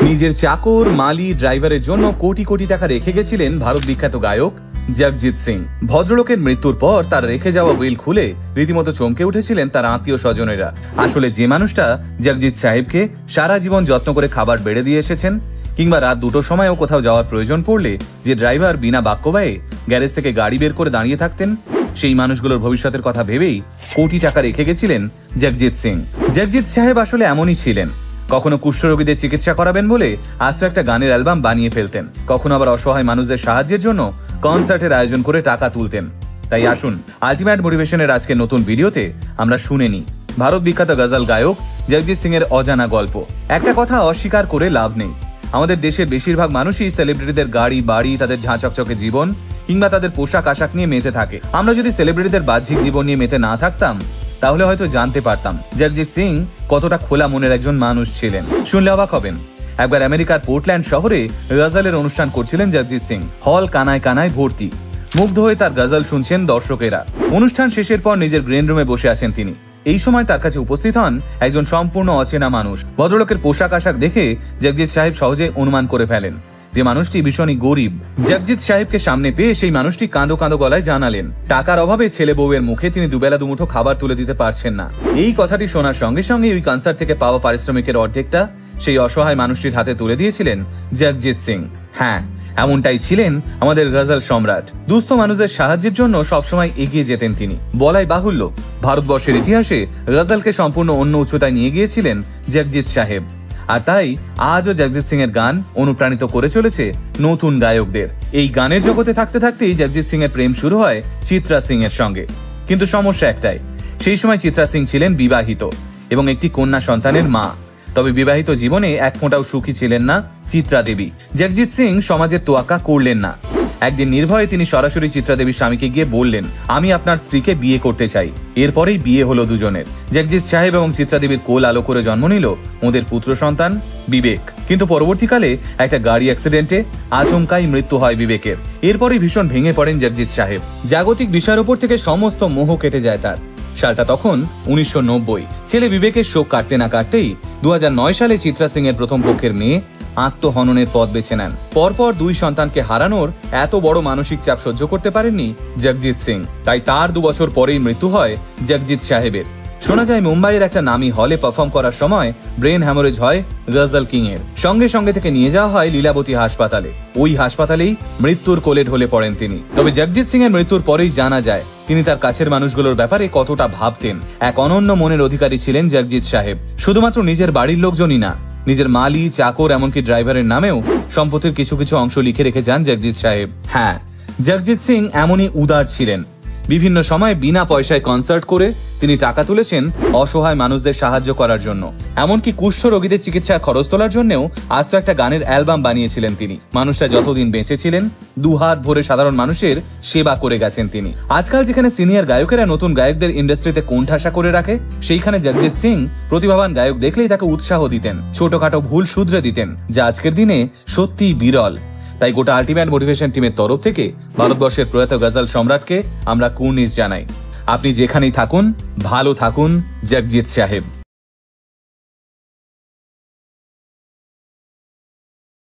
নিজের চাকর, মালি, ড্রাইভারের জন্য কোটি কোটি টাকা রেখে গেছিলেন ভারত বিখ্যাত গায়ক জগজিৎ সিং। ভদ্রলোকের মৃত্যুর পর তার রেখে যাওয়া উইল খুলে রীতিমতো চমকে উঠেছিলেন তার আত্মীয় স্বজনেরা। আসলে যে মানুষটা জগজিৎ সাহেবকে সারা জীবন যত্ন করে খাবার বেড়ে দিয়ে এসেছেন, কিংবা রাত 2টোর সময়ও কোথাও যাওয়ার প্রয়োজন পড়লে যে ড্রাইভার বিনা বাক্য ব্যয়ে গ্যারেজ থেকে গাড়ি বের করে দাঁড়িয়ে থাকতেন, সেই মানুষগুলোর ভবিষ্যতের কথা ভেবেই কোটি টাকা রেখে গেছিলেন জগজিৎ সিং। জগজিৎ সাহেব আসলে এমনই ছিলেন। কখনো কুষ্ঠরোগীদের চিকিৎসা করাবেন বলে আস্ত একটা গানের অ্যালবাম বানিয়ে ফেলতেন, কখনো আবার অসহায় মানুষদের সাহায্যের জন্য কনসার্টের আয়োজন করে টাকা তুলতেন। তাই আসুন আলটিমেট মোটিভেশনের আজকে নতুন ভিডিওতে আমরা শুনে নিই ভারত বিখ্যাত গজল গায়ক জগজিৎ সিং এর অজানা গল্প। একটা কথা অস্বীকার করে লাভ নেই, আমাদের দেশের বেশিরভাগ মানুষই সেলিব্রিটিদের গাড়ি বাড়ি, তাদের ঝাঁ চকচকে জীবন কিংবা তাদের পোশাক আশাক নিয়ে মেতে থাকে। আমরা যদি সেলিব্রিটিদের বাহ্যিক জীবন নিয়ে মেতে না থাকতাম তাহলে হয়তো জানতে পারতাম জগজিৎ সিং কতটা খোলা মনের একজন মানুষ ছিলেন। শুনলে অবাক হবেন, একবার আমেরিকার পোর্টল্যান্ড শহরে গজলের অনুষ্ঠান করছিলেন জগজিৎ সিং। হল কানায় কানায় ভর্তি, মুগ্ধ হয়ে তার গজল শুনছেন দর্শকেরা। অনুষ্ঠান শেষের পর নিজের গ্রিন রুমে বসে আছেন তিনি। এই সময় তার কাছে উপস্থিত হন একজন সম্পূর্ণ অচেনা মানুষ। ভদ্রলোকের পোশাক আশাক দেখে জগজিৎ সাহেব সহজে অনুমান করে ফেলেন যে মানুষটি ভীষণই গরিব। জগজিৎ সাহেবকে সামনে পেয়ে সেই মানুষটি কাঁদো কাঁদো গলায় জানালেন টাকার অভাবে ছেলে বউয়ের মুখে তিনি দুবেলা দুমুঠো খাবার তুলে দিতে পারছেন না। এই কথাটি শোনার সঙ্গে সঙ্গে ওই কনসার্ট থেকে পাওয়া পারিশ্রমিকের অর্ধেকটা সেই অসহায় মানুষটির হাতে তুলে দিয়েছিলেন জগজিৎ সিং। হ্যাঁ, এমনটাই ছিলেন আমাদের গজল সম্রাট। দুস্থ মানুষদের সাহায্যের জন্য সবসময় এগিয়ে যেতেন তিনি। বলাই বাহুল্য, ভারতবর্ষের ইতিহাসে গজলকে সম্পূর্ণ অন্য উচ্চতায় নিয়ে গিয়েছিলেন জগজিৎ সাহেব। আর তাই আজও জগজিৎ সিং এর গান অনুপ্রাণিত করে চলেছে নতুন গায়কদের। এই গানের জগতে থাকতে থাকতেই জগজিৎ সিং এর প্রেম শুরু হয় চিত্রা সিং এর সঙ্গে। কিন্তু সমস্যা একটাই, সেই সময় চিত্রা সিং ছিলেন বিবাহিত এবং একটি কন্যা সন্তানের মা। তবে বিবাহিত জীবনে এক ফোঁটাও সুখী ছিলেন না চিত্রা দেবী। জগজিৎ সিং সমাজের তোয়াক্কা করলেন না। একদিন নির্ভয়ে তিনি সরাসরি চিত্রা দেবীর স্বামীকে গিয়ে বললেন, আমি আপনার স্ত্রীকে বিয়ে করতে চাই। এরপরেই বিয়ে হলো দুজনের। জগজিৎ সাহেব এবং চিত্রা দেবীর কোল আলো করে জন্ম নিল ওদের পুত্র সন্তান বিবেক। কিন্তু পরবর্তীকালে একটা গাড়ি অ্যাক্সিডেন্টে আচমকাই মৃত্যু হয় বিবেকের। এরপরেই ভীষণ ভেঙে পড়েন জগজিৎ সাহেব। জাগতিক বিষয়ের উপর থেকে সমস্ত মোহ কেটে যায় তার। সালটা তখন 1990। ছেলে বিবেকের শোক কাটতে না কাটতেই 2009 সালে চিত্রা সিং এর প্রথম পক্ষের মেয়ে আত্মহননের পথ বেছে নেন। পরপর 2 সন্তানকে হারানোর এত বড় মানসিক চাপ সহ্য করতে পারেননি জগজিৎ সিং। তাই তার 2 বছর পরেই মৃত্যু হয় জগজিৎ সাহেবের। শোনা যায় মুম্বাইয়ের একটা নামী হলে পারফর্ম করার সময় ব্রেন হ্যামোরেজ হয় গজল কিং এর। সঙ্গে সঙ্গে থেকে নিয়ে যাওয়া হয় লীলাবতী হাসপাতালে। ওই হাসপাতালেই মৃত্যুর কোলে ঢলে পড়েন তিনি। তবে জগজিৎ সিং এর মৃত্যুর পরেই জানা যায় তিনি তার কাছের মানুষগুলোর ব্যাপারে কতটা ভাবতেন। এক অনন্য মনের অধিকারী ছিলেন জগজিৎ সাহেব। শুধুমাত্র নিজের বাড়ির লোকজনই না, নিজের মালি, চাকর, এমনকি ড্রাইভারের নামেও সম্পত্তির কিছু কিছু অংশ লিখে রেখে যান জগজিৎ সাহেব। হ্যাঁ, জগজিৎ সিং এমনই উদার ছিলেন। বিভিন্ন সময় বিনা পয়সায় কনসার্ট করে তিনি টাকা তুলেছেন অসহায় মানুষদের সাহায্য করার জন্য। এমনকি কুষ্ঠ রোগীদের চিকিৎসার খরচ তোলার জন্যও আস্ত একটা গানের অ্যালবাম বানিয়েছিলেন তিনি। মানুষটা যতদিন বেঁচে ছিলেন 2 হাত ভরে সাধারণ মানুষের সেবা করে গেছেন তিনি। আজকাল যেখানে সিনিয়র গায়কেরা নতুন গায়কদের ইন্ডাস্ট্রিতে কোণঠাসা করে রাখে, সেইখানে জগজিৎ সিং প্রতিভাবান গায়ক দেখলেই তাকে উৎসাহ দিতেন, ছোটখাটো ভুল শুধরে দিতেন, যা আজকের দিনে সত্যিই বিরল। তাই গোটা আলটিমেট মোটিভেশন টিমের তরফ থেকে ভারতবর্ষের প্রয়াত গজল সম্রাটকে আমরা কুর্নিশ জানাই। আপনি যেখানেই থাকুন ভালো থাকুন জগজিৎ সাহেব।